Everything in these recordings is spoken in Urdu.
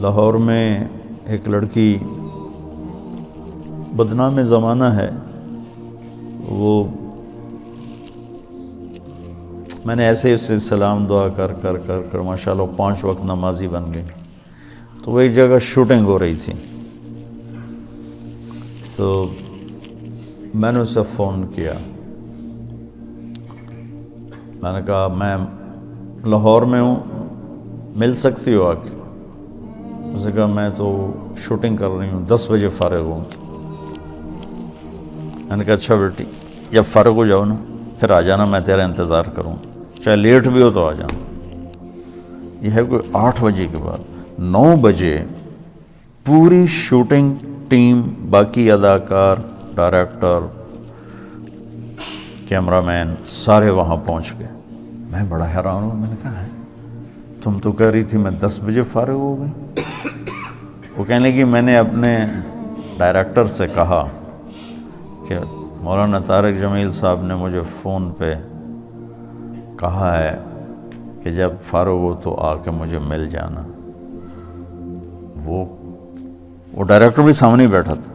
لاہور میں ایک لڑکی بدنام زمانہ ہے، وہ میں نے ایسے اسے سلام دعا کر کر کر کر ماشاءاللہ 5 وقت نمازی بن گئی۔ تو وہ ایک جگہ شوٹنگ ہو رہی تھی، تو میں نے اسے فون کیا، میں نے کہا میں لاہور میں ہوں، مل سکتی ہو آ کے؟ اس نے کہا میں تو شوٹنگ کر رہی ہوں، 10 بجے فارغ ہوں۔ میں نے کہا اچھا بیٹی، جب فارغ ہو جاؤ نا پھر آ جانا، میں تیرا انتظار کروں، چاہے لیٹ بھی ہو تو آ جانا۔ یہ ہے کوئی 8 بجے کے بعد۔ 9 بجے پوری شوٹنگ ٹیم، باقی اداکار، ڈائریکٹر، کیمرہ مین سارے وہاں پہنچ گئے۔ میں بڑا حیران ہوں، میں نے کہا ہے تم تو کہہ رہی تھی میں 10 بجے فارغ ہو گئی۔ وہ کہنے لگی میں نے اپنے ڈائریکٹر سے کہا کہ مولانا طارق جمیل صاحب نے مجھے فون پہ کہا ہے کہ جب فارغ ہو تو آ کے مجھے مل جانا۔ وہ ڈائریکٹر بھی سامنے ہی بیٹھا تھا،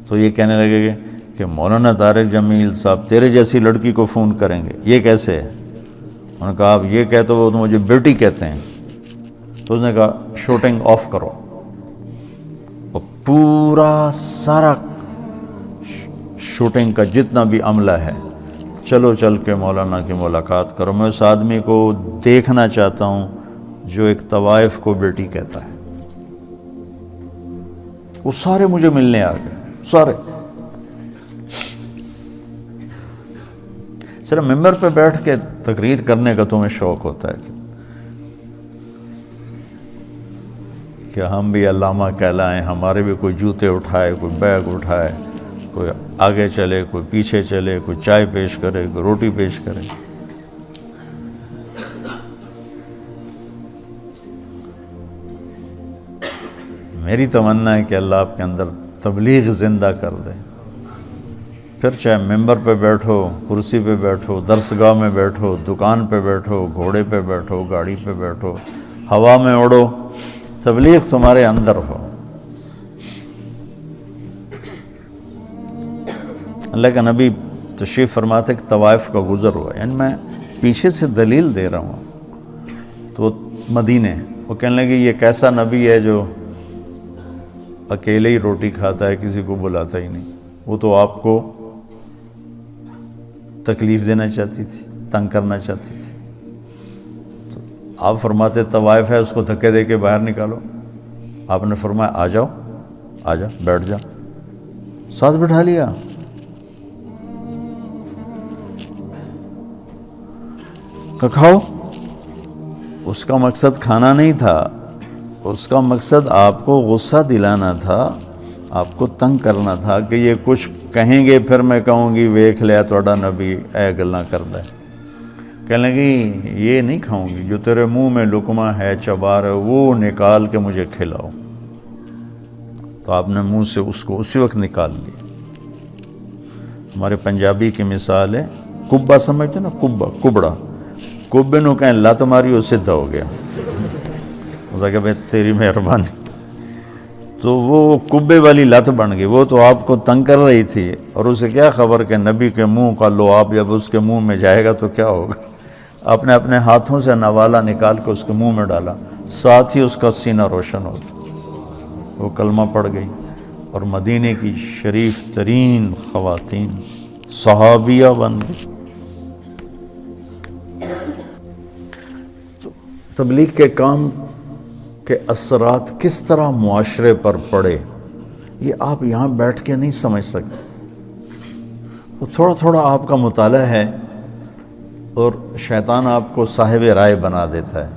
تو یہ کہنے لگے کہ مولانا طارق جمیل صاحب تیرے جیسی لڑکی کو فون کریں گے، یہ کیسے ہے؟ انہوں نے کہا آپ یہ کہتے ہو تو مجھے بیٹی کہتے ہیں۔ تو اس نے کہا شوٹنگ آف کرو، اور پورا سارا شوٹنگ کا جتنا بھی عملہ ہے چلو چل کے مولانا کی ملاقات کرو، میں اس آدمی کو دیکھنا چاہتا ہوں جو ایک طوائف کو بیٹی کہتا ہے۔ وہ سارے مجھے ملنے آ گئے، سارے۔ صرف ممبر پہ بیٹھ کے تقریر کرنے کا تمہیں شوق ہوتا ہے کہ ہم بھی علامہ کہلائیں، ہمارے بھی کوئی جوتے اٹھائے، کوئی بیگ اٹھائے، کوئی آگے چلے، کوئی پیچھے چلے، کوئی چائے پیش کرے، کوئی روٹی پیش کرے۔ میری تمنا ہے کہ اللہ آپ کے اندر تبلیغ زندہ کر دے، پھر چاہے ممبر پہ بیٹھو، کرسی پہ بیٹھو، درسگاہ میں بیٹھو، دکان پہ بیٹھو، گھوڑے پہ بیٹھو، گاڑی پہ بیٹھو، ہوا میں اڑو، تبلیغ تمہارے اندر ہو۔ اللہ کا نبی تشریف فرماتے کہ طوائف کا گزر ہوا، یعنی میں پیچھے سے دلیل دے رہا ہوں، تو مدینے وہ کہنے لگے یہ کیسا نبی ہے جو اکیلے ہی روٹی کھاتا ہے، کسی کو بلاتا ہی نہیں؟ وہ تو آپ کو تکلیف دینا چاہتی تھی، تنگ کرنا چاہتی تھی۔ تو آپ فرماتے طوائف ہے، اس کو دھکے دے کے باہر نکالو۔ آپ نے فرمایا آ جاؤ، آ جا، بیٹھ جا، ساتھ بٹھا لیا۔ کھاؤ۔ اس کا مقصد کھانا نہیں تھا، اس کا مقصد آپ کو غصہ دلانا تھا، آپ کو تنگ کرنا تھا کہ یہ کچھ کہیں گے پھر میں کہوں گی ویکھ لیا توڑا نبی اے گلاں کردا ہے۔ کہنے لگی یہ نہیں کھاؤں گی، جو تیرے منہ میں لقمہ ہے، چبار ہے، وہ نکال کے مجھے کھلاؤ۔ تو آپ نے منہ سے اس کو اسی وقت نکال لیا۔ ہمارے پنجابی کی مثال ہے، کبا سمجھتے نا، کبڑا، کبے نو کہیں لت ماری وہ سدھا ہو گیا۔ اسے کہ بھائی تیری مہربانی، تو وہ کبے والی لت بن گئی۔ وہ تو آپ کو تنگ کر رہی تھی، اور اسے کیا خبر کہ نبی کے منہ کا لعاب جب اس کے منہ میں جائے گا تو کیا ہوگا۔ آپ نے اپنے ہاتھوں سے نوالا نکال کے اس کے منہ میں ڈالا، ساتھ ہی اس کا سینہ روشن ہو گیا، وہ کلمہ پڑھ گئی، اور مدینے کی شریف ترین خواتین صحابیہ بن گئی۔ تبلیغ کے کام کے اثرات کس طرح معاشرے پر پڑے، یہ آپ یہاں بیٹھ کے نہیں سمجھ سکتے۔ وہ تھوڑا تھوڑا آپ کا مطالعہ ہے، اور شیطان آپ کو صاحب رائے بنا دیتا ہے،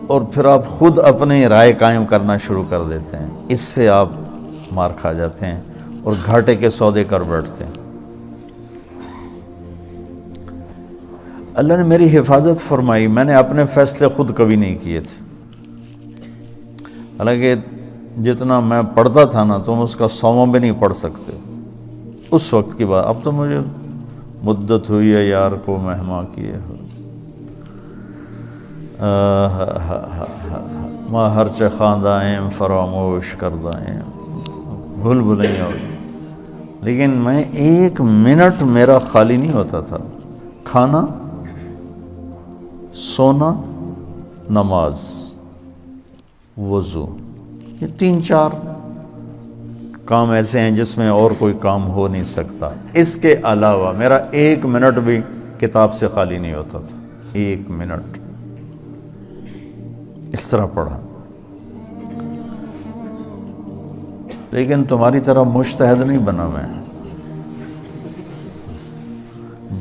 اور پھر آپ خود اپنی رائے قائم کرنا شروع کر دیتے ہیں۔ اس سے آپ مار کھا جاتے ہیں اور گھاٹے کے سودے کر بیٹھتے ہیں۔ اللہ نے میری حفاظت فرمائی، میں نے اپنے فیصلے خود کبھی نہیں کیے تھے، حالانکہ جتنا میں پڑھتا تھا نا تم اس کا 100واں بھی نہیں پڑھ سکتے اس وقت کی بات۔ اب تو مجھے مدت ہوئی ہے یار کو مہما کیے ہو۔ ماں ہرچہ خواندائیں فراموش کردائیں، بھول بھلائیاں ہوگی، لیکن میں 1 منٹ میرا خالی نہیں ہوتا تھا۔ کھانا، سونا، نماز، وضو، یہ 3-4 کام ایسے ہیں جس میں اور کوئی کام ہو نہیں سکتا۔ اس کے علاوہ میرا 1 منٹ بھی کتاب سے خالی نہیں ہوتا تھا، 1 منٹ اس طرح پڑھا۔ لیکن تمہاری طرح مجتہد نہیں بنا میں،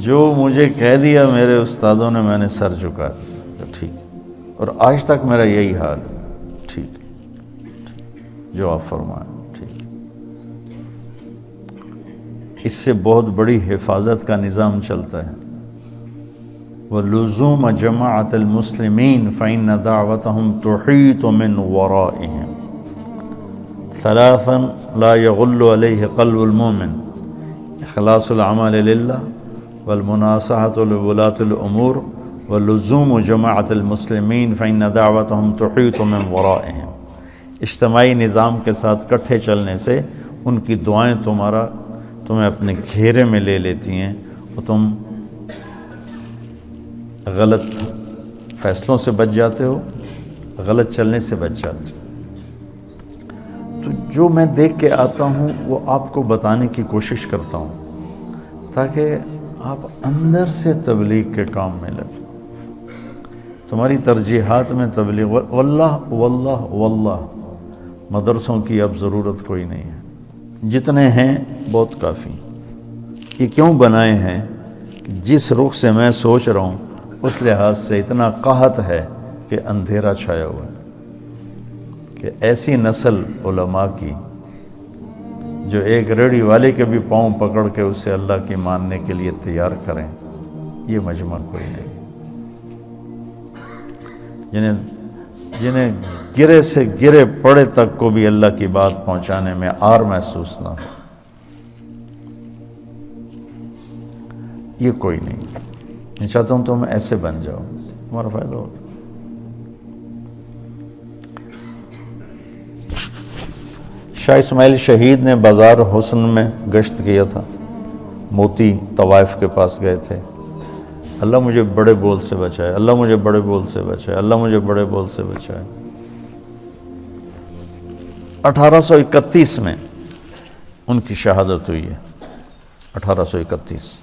جو مجھے کہہ دیا میرے استادوں نے میں نے سر جھکا دیا، تو ٹھیک، اور آج تک میرا یہی حال ہے، ٹھیک جو آپ فرمائیں ٹھیک۔ اس سے بہت بڑی حفاظت کا نظام چلتا ہے۔ وَلُزُومَ جَمَاعَةِ الْمُسْلِمِينَ فَإِنَّ دَعْوَتَهُمْ تُحِيطُ مِنْ وَرَائِهِمْ 3 لا يغل عليه قلب المؤمن: اخلاص العمل للہ، والمناصحة لولاة الأمور، ولزوم جماعة المسلمین فإن دعوتهم تحیط من ورائهم۔ اجتماعی نظام کے ساتھ کٹھے چلنے سے ان کی دعائیں تمہیں اپنے گھیرے میں لے لیتی ہیں، اور تم غلط فیصلوں سے بچ جاتے ہو، غلط چلنے سے بچ جاتے ہو۔ تو جو میں دیکھ کے آتا ہوں وہ آپ کو بتانے کی کوشش کرتا ہوں، تاکہ آپ اندر سے تبلیغ کے کام میں لگیں۔ تمہاری ترجیحات میں تبلیغ، واللہ واللہ واللہ مدرسوں کی اب ضرورت کوئی نہیں ہے، جتنے ہیں بہت کافی۔ یہ کیوں بنائے ہیں؟ جس رخ سے میں سوچ رہا ہوں اس لحاظ سے اتنا قحط ہے کہ اندھیرا چھایا ہوا ہے، کہ ایسی نسل علماء کی جو ایک ریڑھی والے کے بھی پاؤں پکڑ کے اسے اللہ کی ماننے کے لیے تیار کریں، یہ مجمع کوئی نہیں۔ جنہیں گرے سے گرے پڑے تک کو بھی اللہ کی بات پہنچانے میں آر محسوس نہ ہو، یہ کوئی نہیں۔ میں چاہتا ہوں تم ایسے بن جاؤ، تمہارا فائدہ ہوگا۔ شاہ اسماعیل شہید نے بازار حسن میں گشت کیا تھا، موتی طوائف کے پاس گئے تھے۔ اللہ مجھے بڑے بول سے بچائے، اللہ مجھے بڑے بول سے بچائے، اللہ مجھے بڑے بول سے بچائے۔ 1831 میں ان کی شہادت ہوئی ہے، 1831۔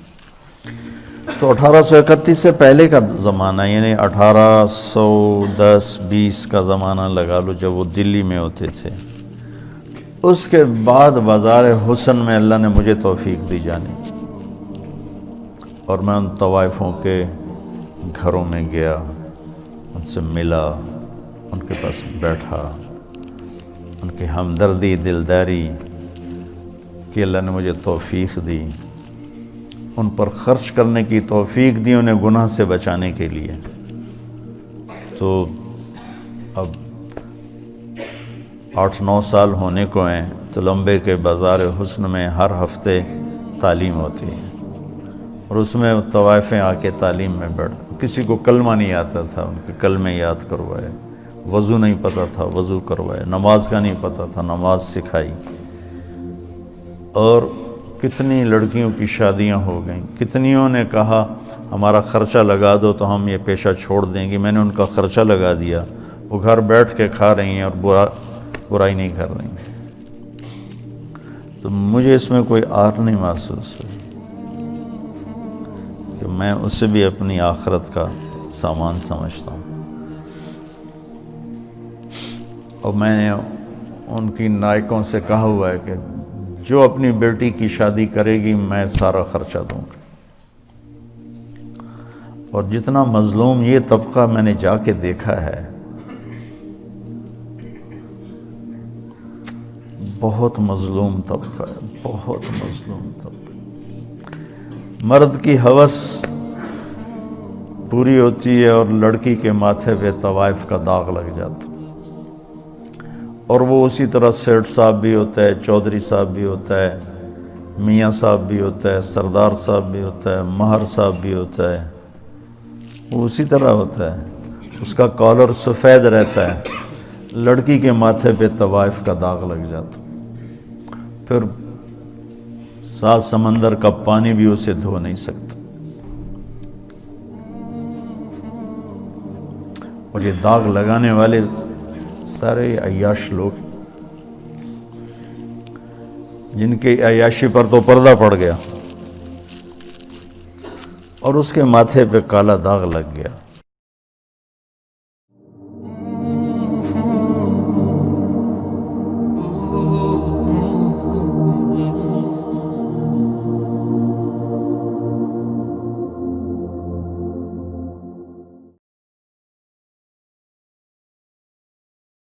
تو 1831 سے پہلے کا زمانہ، یعنی 1810-20 کا زمانہ لگا لو، جب وہ دلی میں ہوتے تھے۔ اس کے بعد بازار حسن میں اللہ نے مجھے توفیق دی جانے کی، اور میں ان طوائفوں کے گھروں میں گیا، ان سے ملا، ان کے پاس بیٹھا، ان کی ہمدردی دلداری کی اللہ نے مجھے توفیق دی، ان پر خرچ کرنے کی توفیق دی، انہیں گناہ سے بچانے کے لیے۔ تو اب 8-9 سال ہونے کو ہیں، تو لمبے کے بازار حسن میں ہر ہفتے تعلیم ہوتی ہے، اور اس میں طوائفیں آ کے تعلیم میں بیٹھ، کسی کو کلمہ نہیں آتا تھا، ان کے کلمے یاد کروائے، وضو نہیں پتہ تھا وضو کروائے، نماز کا نہیں پتہ تھا نماز سکھائی، اور کتنی لڑکیوں کی شادیاں ہو گئیں۔ کتنیوں نے کہا ہمارا خرچہ لگا دو تو ہم یہ پیشہ چھوڑ دیں گے، میں نے ان کا خرچہ لگا دیا، وہ گھر بیٹھ کے کھا رہی ہیں اور برائی نہیں کر رہی ہیں۔ تو مجھے اس میں کوئی آر نہیں محسوس ہوئی کہ میں اسے بھی اپنی آخرت کا سامان سمجھتا ہوں، اور میں نے ان کی نائکوں سے کہا ہوا ہے کہ جو اپنی بیٹی کی شادی کرے گی میں سارا خرچہ دوں گا۔ اور جتنا مظلوم یہ طبقہ میں نے جا کے دیکھا ہے، بہت مظلوم طبقہ ہے، بہت مظلوم طبقہ۔ مرد کی ہوس پوری ہوتی ہے اور لڑکی کے ماتھے پہ طوائف کا داغ لگ جاتا، اور وہ اسی طرح سیٹھ صاحب بھی ہوتا ہے، چودھری صاحب بھی ہوتا ہے، میاں صاحب بھی ہوتا ہے، سردار صاحب بھی ہوتا ہے، مہر صاحب بھی ہوتا ہے، وہ اسی طرح ہوتا ہے، اس کا کالر سفید رہتا ہے، لڑکی کے ماتھے پہ طوائف کا داغ لگ جاتا، پھر 7 سمندر کا پانی بھی اسے دھو نہیں سکتا۔ اور یہ داغ لگانے والے سارے عیاش لوگ جن کی عیاشی پر تو پردہ پڑ گیا اور اس کے ماتھے پہ کالا داغ لگ گیا۔